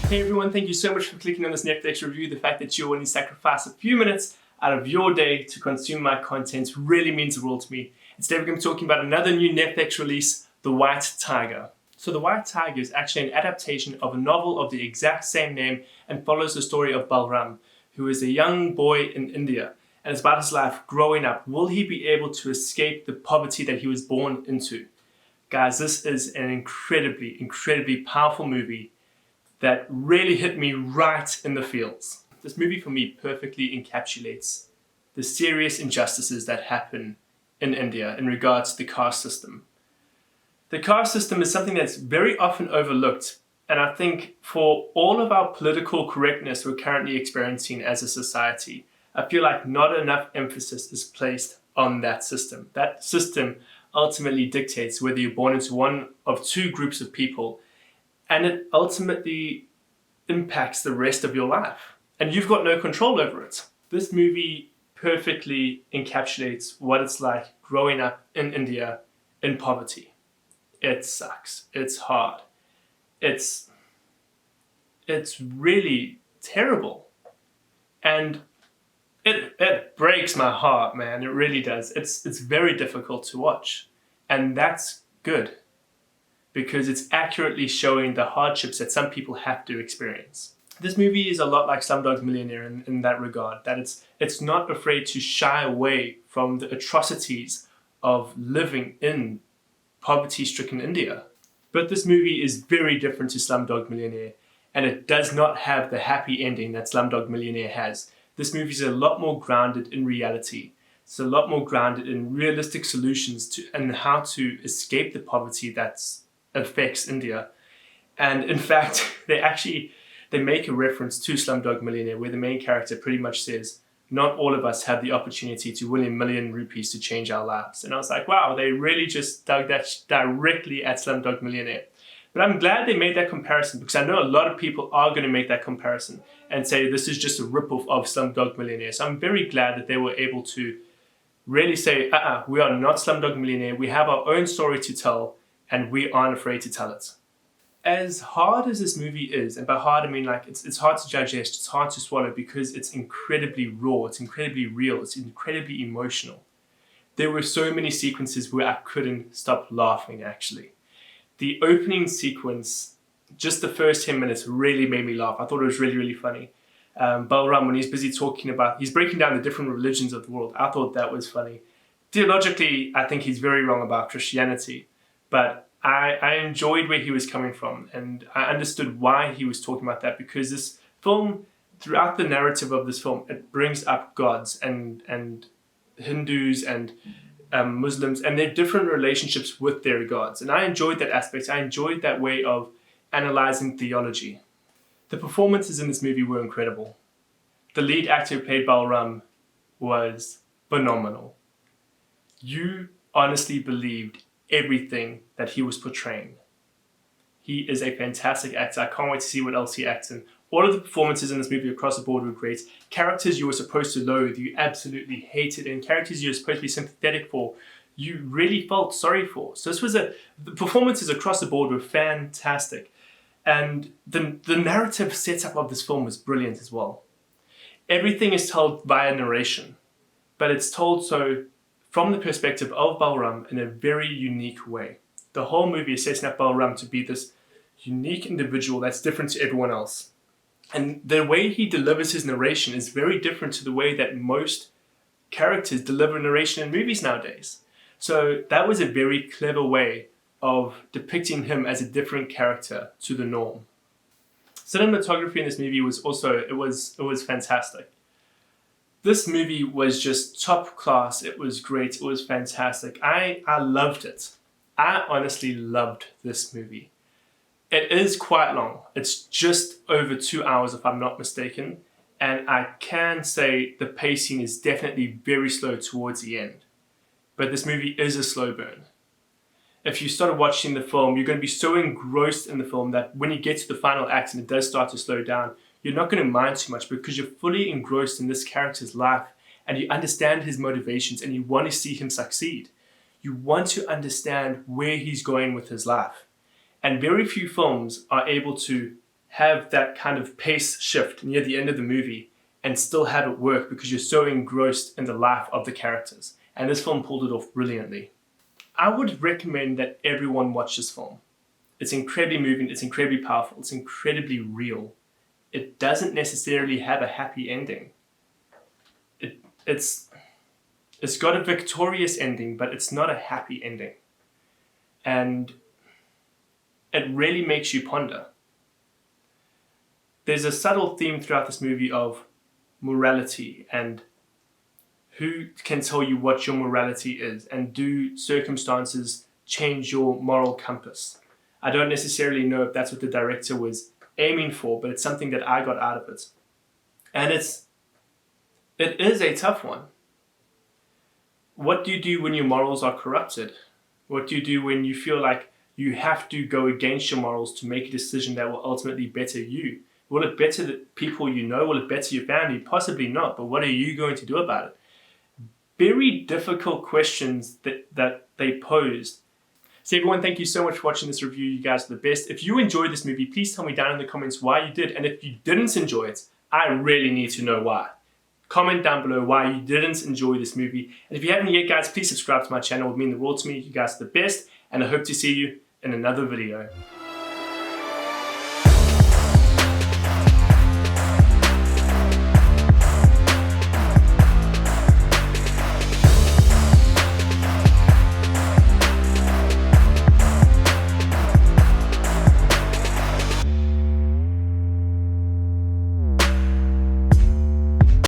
Hey everyone, thank you so much for clicking on this Netflix review. The fact that you're willing to sacrifice a few minutes out of your day to consume my content really means the world to me. Today we're going to be talking about another new Netflix release, The White Tiger. So The White Tiger is actually an adaptation of a novel of the exact same name and follows the story of Balram, who is a young boy in India. And it's about his life growing up. Will he be able to escape the poverty that he was born into? Guys, this is an incredibly powerful movie that really hit me right in the feels. This movie for me perfectly encapsulates the serious injustices that happen in India in regards to the caste system. The caste system is something that's very often overlooked, and I think for all of our political correctness we're currently experiencing as a society, I feel like not enough emphasis is placed on that system. That system ultimately dictates whether you're born into one of two groups of people, and it ultimately impacts the rest of your life. And you've got no control over it. This movie perfectly encapsulates what it's like growing up in India in poverty. It sucks. It's hard. It's really terrible. And it breaks my heart, man. It really does. It's very difficult to watch. And that's good, because it's accurately showing the hardships that some people have to experience. This movie is a lot like Slumdog Millionaire in that regard, that it's not afraid to shy away from the atrocities of living in poverty-stricken India. But this movie is very different to Slumdog Millionaire, and it does not have the happy ending that Slumdog Millionaire has. This movie is a lot more grounded in reality. It's a lot more grounded in realistic solutions and how to escape the poverty that affects India. And in fact, they make a reference to Slumdog Millionaire, where the main character pretty much says, not all of us have the opportunity to win 1 million rupees to change our lives. And I was like, wow, they really just dug that directly at Slumdog Millionaire. But I'm glad they made that comparison, because I know a lot of people are going to make that comparison and say this is just a ripoff of Slumdog Millionaire. So I'm very glad that they were able to really say, we are not Slumdog Millionaire. We have our own story to tell, and we aren't afraid to tell it. As hard as this movie is, and by hard I mean like it's hard to digest, it's hard to swallow, because it's incredibly raw, it's incredibly real, it's incredibly emotional. There were so many sequences where I couldn't stop laughing, actually. The opening sequence, just the first 10 minutes, really made me laugh. I thought it was really funny. Balram, when he's busy talking about, he's breaking down the different religions of the world, I thought that was funny. Theologically, I think he's very wrong about Christianity, but I enjoyed where he was coming from, and I understood why he was talking about that, because this film, throughout the narrative of this film, it brings up gods and Hindus and Muslims and their different relationships with their gods. And I enjoyed that aspect. I enjoyed that way of analyzing theology. The performances in this movie were incredible. The lead actor who played Balram was phenomenal. You honestly believed everything that he was portraying. He is a fantastic actor. I can't wait to see what else he acts in. All of the performances in this movie across the board were great. Characters you were supposed to loathe, you absolutely hated, and characters you were supposed to be sympathetic for, you really felt sorry for. So the performances across the board were fantastic. And the narrative setup of this film was brilliant as well. Everything is told via narration, but it's told so from the perspective of Balram in a very unique way. The whole movie is setting up Balram to be this unique individual that's different to everyone else. And the way he delivers his narration is very different to the way that most characters deliver narration in movies nowadays. So that was a very clever way of depicting him as a different character to the norm. Cinematography in this movie was also, it was fantastic. This movie was just top class. It was great. It was fantastic. I loved it. I honestly loved this movie. It is quite long. It's just over 2 hours if I'm not mistaken. And I can say the pacing is definitely very slow towards the end. But this movie is a slow burn. If you started watching the film, you're going to be so engrossed in the film that when you get to the final act and it does start to slow down, you're not going to mind too much, because you're fully engrossed in this character's life and you understand his motivations and you want to see him succeed. You want to understand where he's going with his life. And very few films are able to have that kind of pace shift near the end of the movie and still have it work because you're so engrossed in the life of the characters. And this film pulled it off brilliantly. I would recommend that everyone watch this film. It's incredibly moving, it's incredibly powerful, it's incredibly real. It doesn't necessarily have a happy ending. It's got a victorious ending, but it's not a happy ending. And it really makes you ponder. There's a subtle theme throughout this movie of morality and who can tell you what your morality is, and do circumstances change your moral compass? I don't necessarily know if that's what the director was aiming for, but it's something that I got out of it. And it is a tough one. What do you do when your morals are corrupted? What do you do when you feel like you have to go against your morals to make a decision that will ultimately better you? Will it better the people you know? Will it better your family? Possibly not, but what are you going to do about it? Very difficult questions that they posed. So everyone, thank you so much for watching this review. You guys are the best. If you enjoyed this movie, please tell me down in the comments why you did. And if you didn't enjoy it, I really need to know why. Comment down below why you didn't enjoy this movie. And if you haven't yet, guys, please subscribe to my channel. It would mean the world to me. You guys are the best. And I hope to see you in another video.